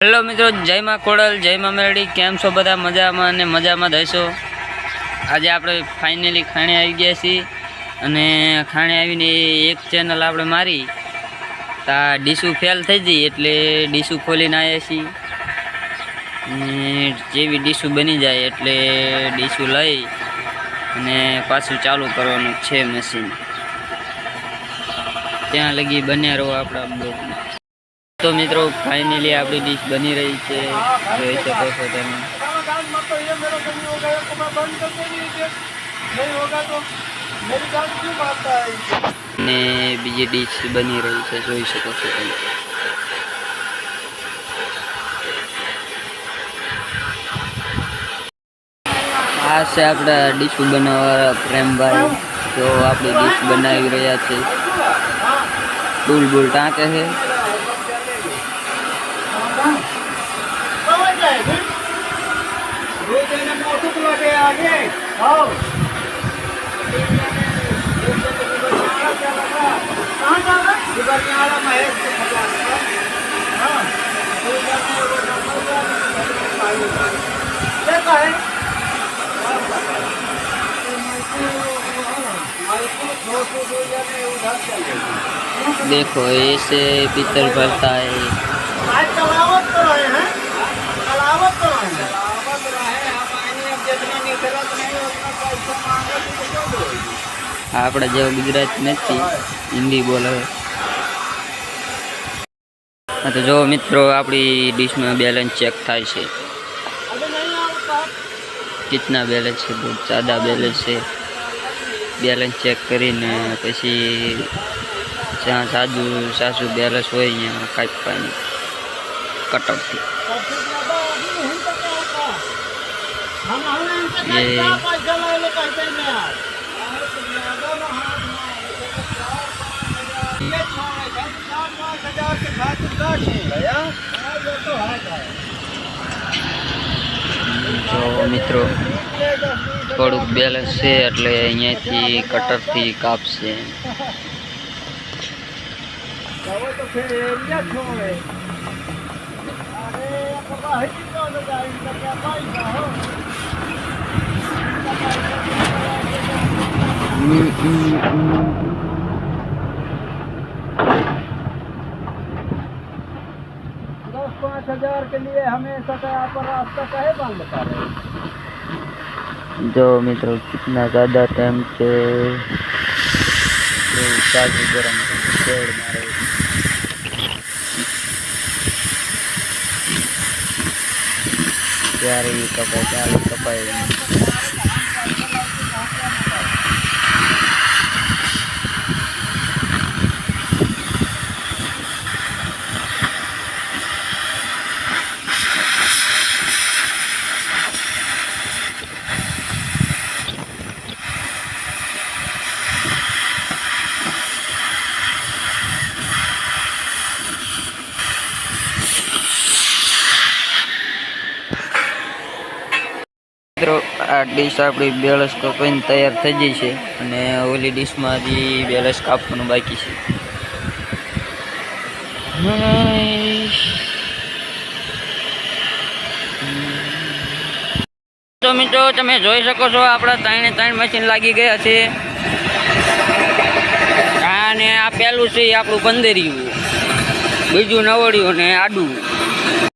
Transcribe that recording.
Hello મિત્રો, જય માં ખોડલ, જય માં મેરડી। કેમ છો બધા? મજામાં અને મજામાં જ હશો। આજે આપણે ફાઇનલી ખાણે આવી ગયા છીએ અને ખાણે આવીને એક ચેનલ આપણે મારી તા ડીશુ ફેલ થઈ ગઈ એટલે ડીશુ ખોલીને આવ્યા છીએ અને જેવી ડીશુ બની જાય એટલે ડીશુ લઈ અને પાછું ચાલુ કરવાનું છે મશીન। ત્યાં લગી બન્યા રહો આપણા બ્લોગમાં। तो मित्रों फाइनली आपकी डिश बनी रही है, જોઈ શકો છો તમે। ने બીજી डिश बनी रही है, જોઈ શકો છો તમે। આ છે આપણા ડીશ બનાવવા પ્રેમભાઈ, તો આપણી ડીશ બનાવી રહ્યા છે। बुलबुल टाँके है। देखो ऐसे पीतल भरता है। આપણે જેવો ગુજરાત નથી, હિન્દી બોલે। हाँ तो जो मित्रों अपनी डिश में बैलेंस चेक थाय छे, कितना बैलेंस है, बहुत ज़्यादा बैलेंस है। बैलेंस चेक करीने पछी जहाँ सासू बैलेंस हो कापवानी कटअप थी। जो मित्रों थोड़ुंक बैलेंस है एटले अहींयाथी कटरथी कापशे। $5,000 के लिए हमेशा पर रास्ता कहे बंद कर रहे। जो मित्रों कितना ज़्यादा टाइम से चालू गरम पेड़ मारे ત્યારે કપાય ત્યારે કપાય। મિત્રો આ ડીશ આપણી બેલેન્સ કપાઈને તૈયાર થઈ ગઈ છે અને ઓલી ડીશમાં હજી બેલેન્સ કાપવાનું બાકી છે। તો મિત્રો તમે જોઈ શકો છો આપણા 3 મશીન લાગી ગયા છે અને આ પહેલું છે આપણું 15, બીજું 90 ને આડું।